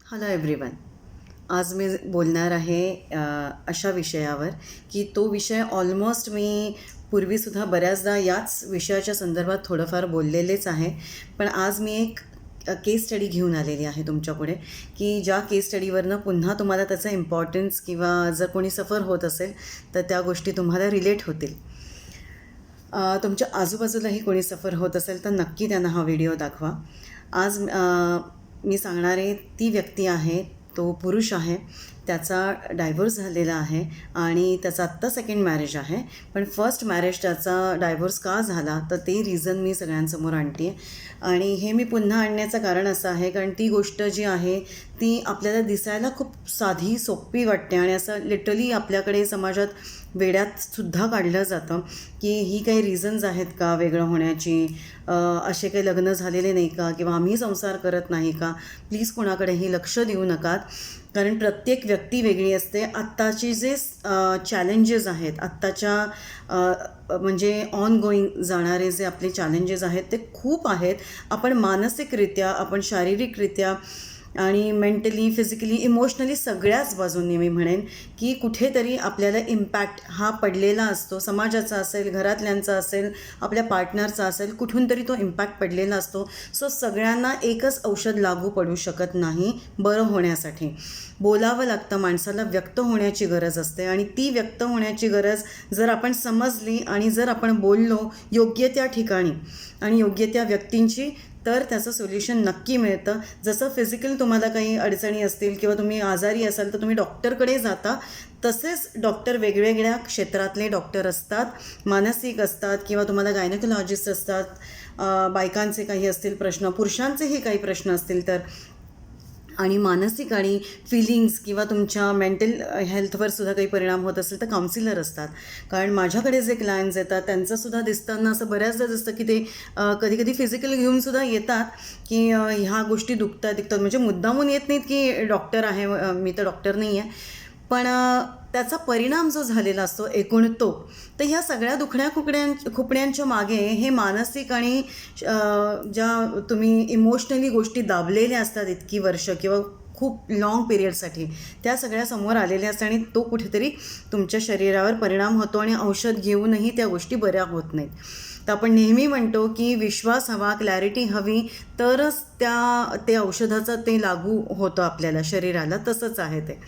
Hello everyone. आज मी बोलणार आहे अशा विषयावर की तो विषय ऑलमोस्ट मी पूर्वीसुद्धा बऱ्याचदा याच विषयाच्या संदर्भात थोडंफार बोललेलेच आहे. पण आज मी एक केस स्टडी घेऊन आलेली आहे तुमच्यापुढे, की ज्या केस स्टडीवरनं पुन्हा तुम्हाला त्याचा इम्पॉर्टन्स किंवा जर कोणी सफर होत असेल तर त्या गोष्टी तुम्हाला रिलेट होतील. तुमच्या आजूबाजूलाही कोणी सफर होत असेल तर नक्की त्यांना हा व्हिडिओ दाखवा. आज मी सांगणारे ती व्यक्ती आहे, तो पुरुष आहे. त्याचा डायव्होर्स झालेला आहे आणि त्याचा आत्ता सेकंड मॅरेज आहे. पण फर्स्ट मॅरेज त्याचा डायव्होर्स का झाला तर ते रिझन मी सगळ्यांसमोर आणते आहे. आणि हे मी पुन्हा आणण्याचं कारण असं आहे कारण ती गोष्ट जी आहे ती आपल्याला दिसायला खूप साधी सोपी वाटते आणि असं लिटरली आपल्याकडे समाजात वेड्यातसुद्धा काढलं जातं की ही काही रिझन्स आहेत का वेगळं होण्याची, असे काही लग्न झालेले नाही का, किंवा आम्ही संसार करत नाही का. प्लीज कोणाकडेही लक्ष देऊ नका, कारण प्रत्येक व्यक्ती वेगळी असते. आत्ताचे जे चॅलेंजेस आहेत, आत्ताच्या म्हणजे ऑन गोईंग जाणारे जे आपले चॅलेंजेस आहेत ते खूप आहेत. आपण मानसिकरित्या, आपण शारीरिकरित्या आणि मेंटली, फिजिकली, इमोशनली सगळ्याच बाजूंनी मी म्हणेन की कुठेतरी आपल्याला इम्पॅक्ट हा पडलेला असतो. समाजाचा असेल, घरातल्यांचा असेल, आपल्या पार्टनरचा असेल, कुठून तरी तो इम्पॅक्ट पडलेला असतो. सो सगळ्यांना एकच औषध लागू पडू शकत नाही बरं होण्यासाठी. बोलावं लागतं, माणसाला व्यक्त होण्याची गरज असते आणि ती व्यक्त होण्याची गरज जर आपण समजली आणि जर आपण बोललो योग्य त्या ठिकाणी आणि योग्य त्या व्यक्तींची, तर त्याचं सोल्युशन नक्की मिळतं. जसं फिजिकल तुम्हाला काही अडचणी असतील किंवा तुम्ही आजारी असाल तर तुम्ही डॉक्टरकडे जाता, तसेच डॉक्टर वेगवेगळ्या क्षेत्रातले डॉक्टर असतात. मानसिक असतात किंवा तुम्हाला गायनेकोलॉजिस्ट असतात. बायकांचे काही असतील प्रश्न, पुरुषांचेही काही प्रश्न असतील तर, आणि मानसिक आणि फिलिंग्स किंवा तुमच्या मेंटल हेल्थवर सुद्धा काही परिणाम होत असेल तर काउन्सिलर असतात. कारण माझ्याकडे जे क्लायंट्स येतात त्यांचंसुद्धा दिसताना असं बऱ्याचदा दिसतं की ते कधी कधी फिजिकल घेऊनसुद्धा येतात की ह्या गोष्टी दुखतात. म्हणजे मुद्दामून येत नाहीत की डॉक्टर आहे, मी तर डॉक्टर नाही आहे, पण त्याचा परिणाम जो झालेला असतो एकूण तो. तर ह्या सगळ्या दुखण्या खुपण्यांच्या मागे हे मानसिक आणि ज्या तुम्ही इमोशनली गोष्टी दाबलेल्या असतात इतकी वर्ष किंवा खूप लाँग पिरियडसाठी, त्या सगळ्या समोर आलेल्या असतात आणि तो कुठेतरी तुमच्या शरीरावर परिणाम होतो आणि औषध घेऊनही त्या गोष्टी बऱ्या होत नाहीत. तर आपण नेहमी म्हणतो की विश्वास हवा, क्लॅरिटी हवी, तरच ते औषधाचं ते लागू होतं आपल्याला शरीराला. तसंच आहे ते.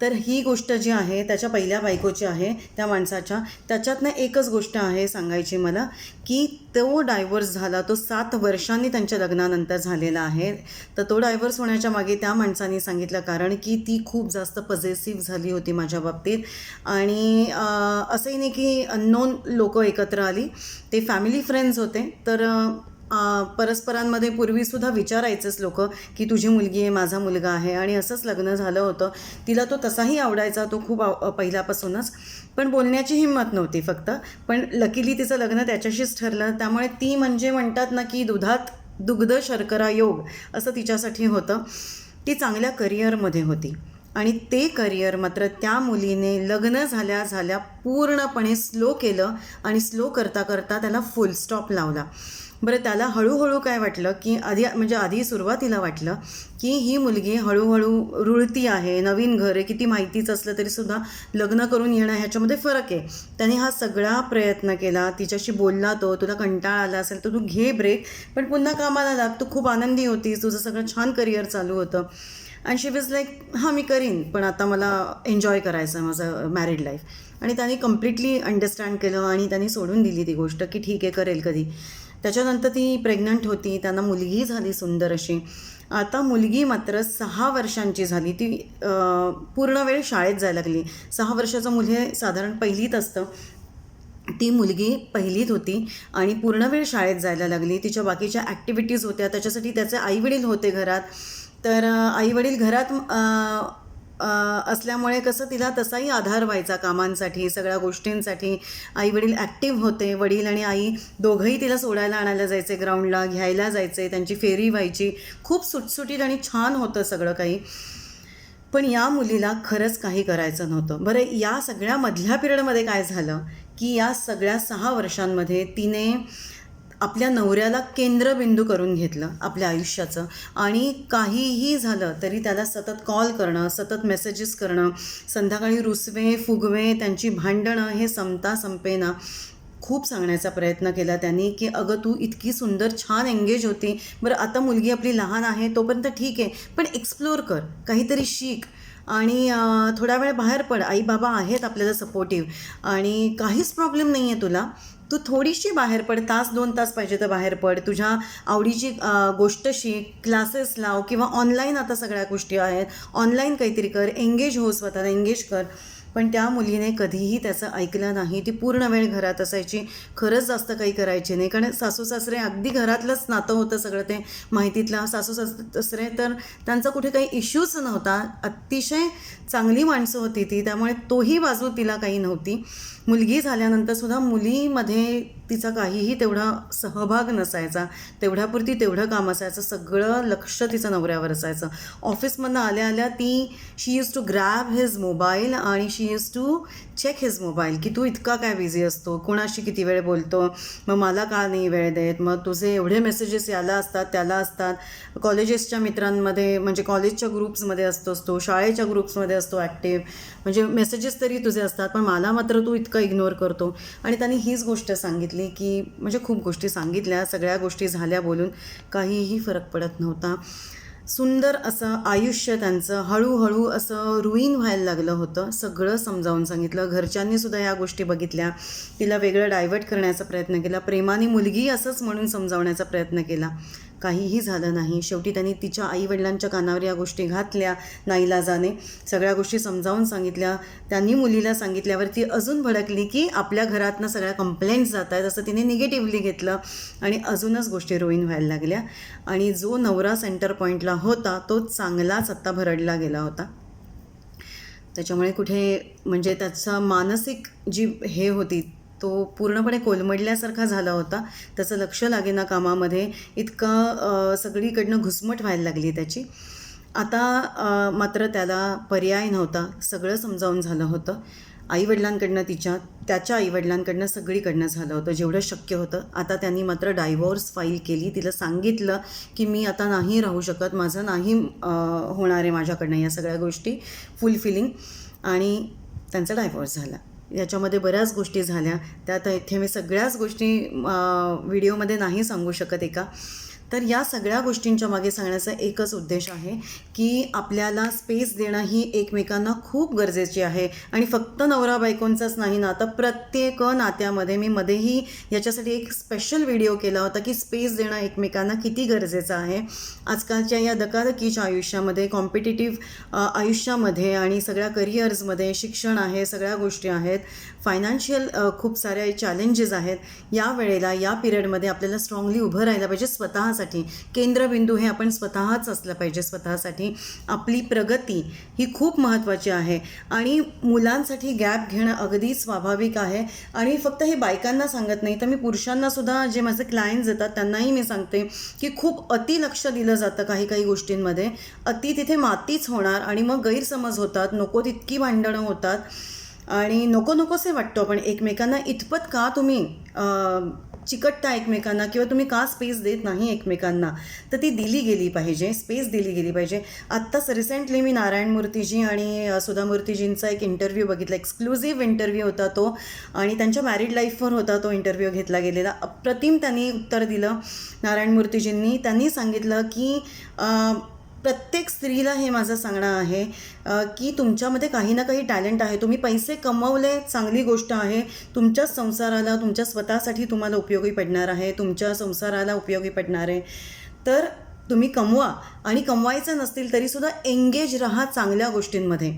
तर ही गोष्ट जी आहे त्याच्या पहिल्या बायकोची आहे, त्या माणसाच्या. त्याच्यातनं एकच गोष्ट आहे सांगायची मला, की तो डायव्होर्स झाला तो 7 वर्षांनी त्यांच्या लग्नानंतर झालेला आहे. तर तो डायव्होर्स होण्याच्या मागे त्या माणसाने सांगितलं कारण की ती खूप जास्त पजेसिव्ह झाली होती माझ्या बाबतीत. आणि असंही नाही की अननोन लोकं एकत्र आली, ते फॅमिली फ्रेंड्स होते. तर परस्परांमध्ये पूर्वीसुद्धा विचारायचंच लोक की तुझी मुलगी आहे, माझा मुलगा आहे, आणि असंच लग्न झालं होतं. तिला तो तसाही आवडायचा, तो खूप पहिल्यापासूनच, पण बोलण्याची हिंमत नव्हती फक्त. पण लकीली तिचं लग्न त्याच्याशीच ठरलं. त्यामुळे ती म्हणजे म्हणतात ना की दुधात दुग्ध शर्करा योग असं तिच्यासाठी होतं. ती चांगल्या करिअरमध्ये होती आणि ते करिअर मात्र त्या मुलीने लग्न झाल्या झाल्या पूर्णपणे स्लो केलं आणि स्लो करता करता त्याला फुल स्टॉप लावला. बरं, त्याला हळूहळू काय वाटलं की आधी सुरुवातीला वाटलं की ही मुलगी हळूहळू रुळती आहे, नवीन घर आहे, किती माहितीच असलं तरीसुद्धा लग्न करून येणं ह्याच्यामध्ये फरक आहे. त्याने हा सगळा प्रयत्न केला, तिच्याशी बोलला तो, तुला कंटाळा आला असेल तर तू घे ब्रेक, पण पुन्हा कामाला लाग, तू खूप आनंदी होतीस, तुझं सगळं छान करिअर चालू होतं. अँड शी वॉज लाईक हां मी करीन, पण आता मला एन्जॉय करायचं आहे माझं मॅरिड लाईफ. आणि त्याने कम्प्लिटली अंडरस्टँड केलं आणि त्याने सोडून दिली ती गोष्ट की ठीक आहे, करेल कधी. त्याच्यानंतर ती प्रेग्नंट होती, त्यांना मुलगी झाली सुंदर अशी. आता मुलगी मात्र 6 वर्षांची झाली. ती पूर्ण वेळ शाळेत जायला लागली. 6 वर्षाचं मुलं साधारण पहिलीत असतं, ती मुलगी पहिलीत होती आणि पूर्ण वेळ शाळेत जायला लागली. तिच्या बाकीच्या ॲक्टिव्हिटीज होत्या, त्याच्यासाठी त्याचे आईवडील होते घरात. तर आईवडील घरात असल्यामुळे कसं तिला तसाही आधार व्हायचा कामांसाठी, सगळ्या गोष्टींसाठी. आईवडील ॲक्टिव्ह होते, वडील आणि आई दोघंही तिला सोडायला आणायला जायचे, ग्राउंडला घ्यायला जायचे, त्यांची फेरी व्हायची. खूप सुटसुटीत आणि छान होतं सगळं काही. पण या मुलीला खरंच काही करायचं नव्हतं. बरं, या सगळ्या मधल्या पिरियडमध्ये काय झालं की या सगळ्या 6 वर्षांमध्ये तिने आपल्या नवऱ्याला केंद्रबिंदू करून घेतलं आपल्या आयुष्याचं, आणि काहीही झालं तरी त्याला सतत कॉल करणं, सतत मेसेजेस करणं, संध्याकाळी रुसवे फुगवे, त्यांची भांडणं हे संपता संपेना. खूप सांगण्याचा प्रयत्न केला त्यांनी की अगं तू इतकी सुंदर छान एंगेज होती, बरं आता मुलगी आपली लहान आहे तोपर्यंत ठीक आहे, पण एक्सप्लोर कर, काहीतरी शिक आणि थोडा वेळ बाहेर पड, आई बाबा आहेत आपल्याला सपोर्टिव्ह आणि काहीच प्रॉब्लेम नाही आहे तुला, तू थोडीशी बाहेर पड, 1-2 तास पाहिजे तर बाहेर पड, तुझ्या आवडीची गोष्ट शिक, क्लासेस लाव किंवा ऑनलाईन आता सगळ्या गोष्टी आहेत, ऑनलाईन काहीतरी कर, एंगेज हो, स्वतःला एंगेज कर. पण त्या मुलीने कधीही त्याचं ऐकलं नाही. ती पूर्ण वेळ घरात असायची, खरंच जास्त काही करायची नाही, कारण सासू सासरे अगदी घरातलंच नातं होतं सगळं ते माहितीतलं. सासू सासरे तर त्यांचा कुठे काही इश्यूच नव्हता, अतिशय चांगली माणसं होती ती, त्यामुळे तोही बाजू तिला काही नव्हती. मुलगी झाल्यानंतरसुद्धा मुलीमध्ये तिचा काहीही तेवढा सहभाग नसायचा, तेवढ्यापुरती तेवढं काम असायचं, सगळं लक्ष तिचं नवऱ्यावर असायचं. ऑफिसमधनं आल्या आल्या she use to grab his mobile आणि she use to check his mobile की तू इतका काय बिझी असतो, कुणाशी किती वेळ बोलतो, मग मला का नाही वेळ देत, मग तुझे एवढे मेसेजेस याला असतात त्याला असतात, कॉलेजेसच्या मित्रांमध्ये म्हणजे कॉलेजच्या ग्रुप्समध्ये असतोस तो, शाळेच्या ग्रुप्समध्ये असतो ॲक्टिव्ह, म्हणजे मेसेजेस तरी तुझे असतात पण मला मात्र तू इतकं इग्नोर करतो. आणि त्यांनी हीच गोष्ट सांगितली की म्हणजे खूप गोष्टी सांगितल्या, सगळ्या गोष्टी झाल्या बोलून, काहीही फरक पडत नव्हता. सुंदर असं आयुष्य त्यांचं हळूहळू असं रुईन व्हायला लागलं होतं. सगळं समजावून सांगितलं, घरच्यांनीसुद्धा या गोष्टी बघितल्या, तिला वेगळं डायव्हर्ट करण्याचा प्रयत्न केला, प्रेमाने मुलगी असंच म्हणून समजावण्याचा प्रयत्न केला, काहीही झालं नाही. शेवटी त्यांनी तिच्या आईवडिलांच्या कानावर या गोष्टी घातल्या नाईलाजाने, सगळ्या गोष्टी समजावून सांगितल्या. त्यांनी मुलीला सांगितल्यावर ती अजून भडकली की आपल्या घरातनं सगळ्या कंप्लेंट्स जात आहेत असं तिने निगेटिव्हली घेतलं आणि अजूनच गोष्टी रुईन व्हायला लागल्या. आणि जो नवरा सेंटर पॉईंटला होता तो चांगलाच आत्ता भरडला गेला होता. त्याच्यामुळे कुठे म्हणजे त्याचा मानसिक जी हे होती तो पूर्णपणे कोलमडल्यासारखा झाला होता. त्याचं लक्ष लागेना कामामध्ये, इतकं सगळीकडनं घुसमट व्हायला लागली त्याची. आता मात्र त्याला पर्याय नव्हता, सगळं समजावून झालं होतं, आईवडिलांकडनं त्याच्या आईवडिलांकडनं सगळीकडनं झालं होतं जेवढं शक्य होतं. आता त्यांनी मात्र डायव्होर्स फाईल केली, तिला सांगितलं की मी आता नाही राहू शकत, माझं नाही होणार आहे माझ्याकडनं या सगळ्या गोष्टी फुलफिलिंग, आणि त्यांचा डायव्होर्स झाला. याच्यामध्ये बऱ्याच गोष्टी झाल्या, त्यात इथे मी सगळ्याच गोष्टी व्हिडिओमध्ये नाही सांगू शकत एका. तर या सगळ्या गोष्टींच्या मागे सांगण्याचा एकच उद्देश आहे की आपल्याला स्पेस देणं ही एकमेकांना खूप गरजेची आहे. आणि फक्त नवरा बायकोंचाच नाही नातं, प्रत्येक नात्यामध्ये, मी मध्येही याच्यासाठी एक स्पेशल व्हिडिओ केला होता की स्पेस देणं एकमेकांना किती गरजेचं आहे. आजकालच्या या धकाधकीच्या आयुष्यामध्ये, कॉम्पिटिटिव्ह आयुष्यामध्ये आणि सगळ्या करिअर्समध्ये, शिक्षण आहे, सगळ्या गोष्टी आहेत, फायनान्शियल खूप साऱ्या चॅलेंजेस आहेत. या वेळेला, या पिरियडमध्ये आपल्याला स्ट्रॉंगली उभं राहायला पाहिजे स्वतःसाठी. केंद्रबिंदू हे आपण स्वतःच असलं पाहिजे स्वतःसाठी. आपली प्रगती ही खूप महत्त्वाची आहे आणि मुलांसाठी गॅप घेणं अगदी स्वाभाविक आहे. आणि फक्त हे बायकांना सांगत नाही तर मी पुरुषांनासुद्धा, जे माझे क्लायंट्स येतात त्यांनाही मी सांगते की खूप अति लक्ष दिलं जातं काही काही गोष्टींमध्ये. अति तिथे मातीच होणार आणि मग गैरसमज होतात, नको तितकी भांडणं होतात आणि नकोसे वाटतो आपण एकमेकांना. इतपत का तुम्ही चिकटता एकमेकांना किंवा तुम्ही का स्पेस देत नाही एकमेकांना, तर ती दिली गेली पाहिजे, स्पेस दिली गेली पाहिजे. आत्ताच रिसेंटली मी नारायण मूर्तीजी आणि सुधा मूर्तीजींचा एक इंटरव्ह्यू बघितला, एक्सक्लुझिव्ह इंटरव्ह्यू होता तो, आणि त्यांच्या मॅरिड लाईफवर होता तो इंटरव्ह्यू घेतला गेलेला. अप्रतिम त्यांनी उत्तर दिलं नारायण मूर्तीजींनी. त्यांनी सांगितलं की प्रत्येक स्त्रीला हे माझं सांगणं आहे की तुमच्यामध्ये काही ना काही टॅलेंट आहे, तुम्ही पैसे कमवले चांगली गोष्ट आहे, तुमच्या संसाराला, तुमच्या स्वतःसाठी तुम्हाला उपयोगी पडणार आहे, तुमच्या संसाराला उपयोगी पडणार आहे, तर तुम्ही कमवा. आणि कमवायचं नसतील तरीसुद्धा एंगेज राहा चांगल्या गोष्टींमध्ये.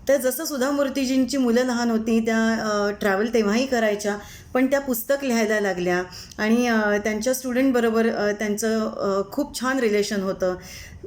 तर जसं सुधा मूर्तीजींची मुलं लहान होती, त्या ट्रॅव्हल तेव्हाही करायच्या, पण त्या पुस्तक लिहायला लागल्या आणि त्यांच्या स्टुडंटबरोबर त्यांचं खूप छान रिलेशन होतं.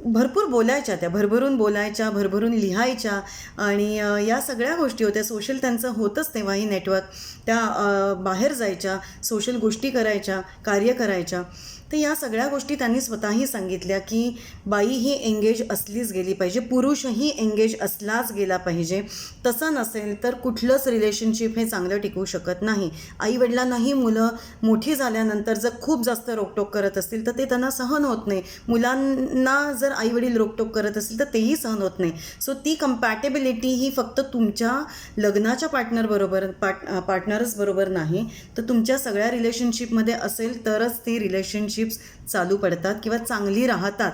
भरपूर बोलायच्या त्या, भरभरून बोलायच्या, भरभरून लिहायच्या आणि या सगळ्या गोष्टी होत्या. सोशल त्यांचं होतंच तेव्हाही नेटवर्क, त्या बाहेर जायच्या, सोशल गोष्टी करायच्या, कार्य करायच्या. तर या सगळ्या गोष्टी त्यांनी स्वतःही सांगितल्या की बाई ही एंगेज असलीच गेली पाहिजे, पुरुषही एंगेज असलाच गेला पाहिजे. तसं नसेल तर कुठलंच रिलेशनशिप हे चांगलं टिकू शकत नाही. आईवडिलांनाही मुलं मोठी झाल्यानंतर जर खूप जास्त रोकटोक करत असतील तर ते त्यांना सहन होत नाही. मुलांना जर आईवडील रोकटोक करत असतील तर तेही सहन होत नाही. सो ती कंपॅटेबिलिटी ही फक्त तुमच्या लग्नाच्या पार्टनर्स बरोबर नाही, तर तुमच्या सगळ्या रिलेशनशिपमध्ये असेल तरच ती रिलेशनशिप्स चालू पडतात किंवा चांगली राहतात,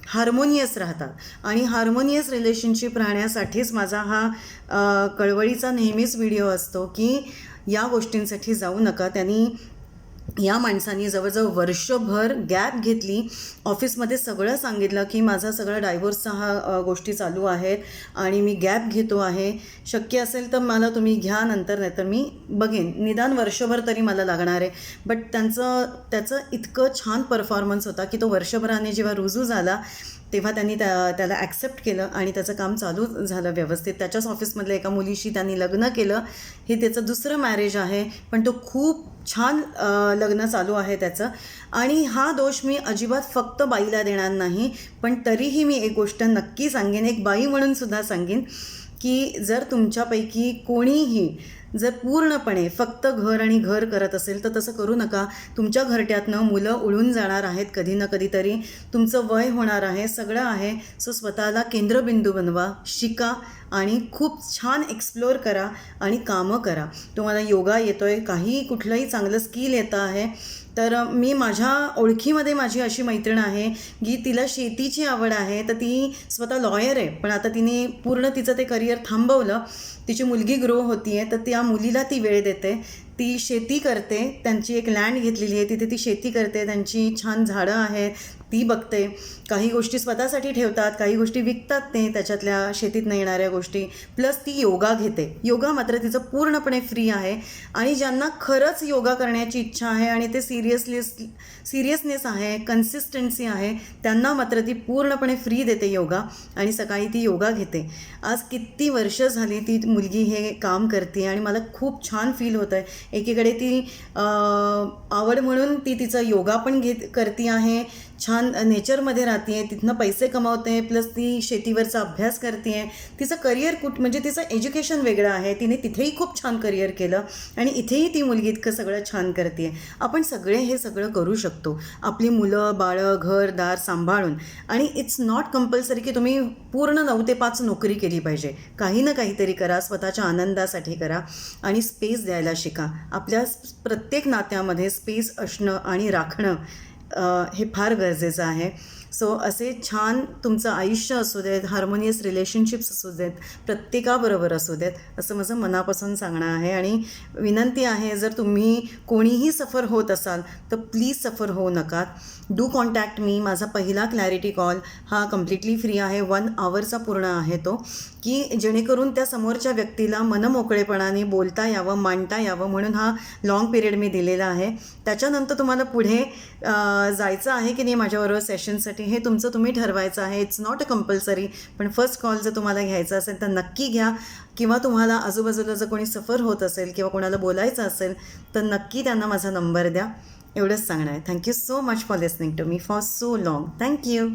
हार्मोनियस राहतात. आणि हार्मोनियस रिलेशनशिप राहण्यासाठीच माझा हा कळवळीचा नेहमीच व्हिडिओ असतो की या गोष्टींसाठी जाऊ नका. त्यांनी या माणसांनी जवळजवळ वर्षभर गॅप घेतली. ऑफिसमध्ये सगळं सांगितलं की माझा सगळं डायव्होर्सचा हा गोष्टी चालू आहेत आणि मी गॅप घेतो आहे, शक्य असेल तर मला तुम्ही घ्या नंतर, नाही तर मी बघेन, निदान वर्षभर तरी मला लागणार आहे. बट त्याचं इतकं छान परफॉर्मन्स होता की तो वर्षभराने जेव्हा रुजू झाला तेव्हा त्यांनी त्याला ॲक्सेप्ट केलं आणि त्याचं काम चालू झालं व्यवस्थित. त्याच्याच ऑफिसमधल्या एका मुलीशी त्यांनी लग्न केलं. हे त्याचं दुसरं मॅरेज आहे, पण तो खूप छान लग्न चालू आहे त्याचं. आणि हा दोष मी अजिबात फक्त बाईला देणार नाही, पण तरीही मी एक गोष्ट नक्की सांगेन, एक बाई म्हणून सुद्धा सांगेन की जर तुमच्यापैकी कोणीही जर पूर्णपणे फक्त घर आणि घर करत असेल तर तसं करू नका. तुमच्या घरट्यातनं मुलं उडून जाणार आहेत कधी ना कधीतरी, तुमचं वय होणार आहे, सगळं आहे. सो स्वतःला केंद्रबिंदू बनवा, शिका आणि खूप छान एक्सप्लोअर करा आणि कामं करा. तुम्हाला योगा येतो आहे, काही कुठलंही चांगलं स्किल येतं आहे, तर मी माझ्या ओळखीमध्ये माझी अशी मैत्रीण आहे की तिला शेतीची आवड आहे. तर ती स्वतः लॉयर आहे, पण आता तिने पूर्ण तिचं ते करिअर थांबवलं. तिची मुलगी ग्रो होती आहे, तर त्या मुलीला ती वेळ देते, ती शेती करते. त्यांची एक लँड घेतलेली आहे, तिथे ती शेती करते, त्यांची छान झाडं आहेत ती बघते. काही गोष्टी स्वतःसाठी ठेवतात, काही गोष्टी विकतात ते त्याच्यातल्या शेतीतनं येणाऱ्या गोष्टी. प्लस ती योगा घेते. योगा मात्र तिचं पूर्णपणे फ्री आहे. आणि ज्यांना खरंच योगा करण्याची इच्छा आहे आणि ते सिरियसनेस आहे, कन्सिस्टन्सी आहे, त्यांना मात्र ती पूर्णपणे फ्री देते योगा. आणि सकाळी ती योगा घेते. आज किती वर्ष झाली ती मुलगी हे काम करते आणि मला खूप छान फील होतं आहे. एकीकडे ती आवड म्हणून ती तिचा योगा पण करते आहे, छान नेचरमध्ये राहते आहे, तिथनं पैसे कमावते, प्लस ती शेतीवरचा अभ्यास करते आहे. तिचं करिअर म्हणजे तिचं एज्युकेशन वेगळं आहे, तिने तिथेही खूप छान करिअर केलं आणि इथेही ती मुलगी इतकं सगळं छान करते आहे. आपण सगळे हे सगळं करू शकतो, आपली मुलं बाळं घरदार सांभाळून. आणि इट्स नॉट कंपल्सरी की तुम्ही पूर्ण 9 ते 5 नोकरी केली पाहिजे. काही ना काहीतरी करा, स्वतःच्या आनंदासाठी करा आणि स्पेस द्यायला शिका. आपल्या प्रत्येक नात्यामध्ये स्पेस असणं आणि राखणं हे फार गरजेचं आहे. सो असे छान तुमचं आयुष्य असू देत, हार्मोनियस रिलेशनशिप्स असू देत, प्रत्येकाबरोबर असू देत, असं माझं मनापासून सांगणं आहे. आणि विनंती आहे, जर तुम्ही कोणीही सफर होत असाल तर प्लीज सफर होऊ नका. डू कॉन्टॅक्ट मी. माझा पहिला क्लॅरिटी कॉल हा कम्प्लिटली फ्री आहे, 1 आवरचा पूर्ण आहे तो, की जेणेकरून त्या समोरच्या व्यक्तीला मनमोकळेपणाने बोलता यावं, मांडता यावं, म्हणून हा लॉंग पिरियड मी दिलेला आहे. त्याच्यानंतर तुम्हाला पुढे जायचं आहे की नाही माझ्याबरोबर सेशनसाठी हे तुमचं तुम्ही ठरवायचं आहे. इट्स नॉट अ कंपल्सरी, पण फर्स्ट कॉल जर तुम्हाला घ्यायचा असेल तर नक्की घ्या. किंवा तुम्हाला आजूबाजूला जर कोणी सफर होत असेल किंवा कोणाला बोलायचं असेल तर नक्की त्यांना माझा नंबर द्या. एवढंच सांगणं आहे. Thank you so much for listening to me for so long. Thank you.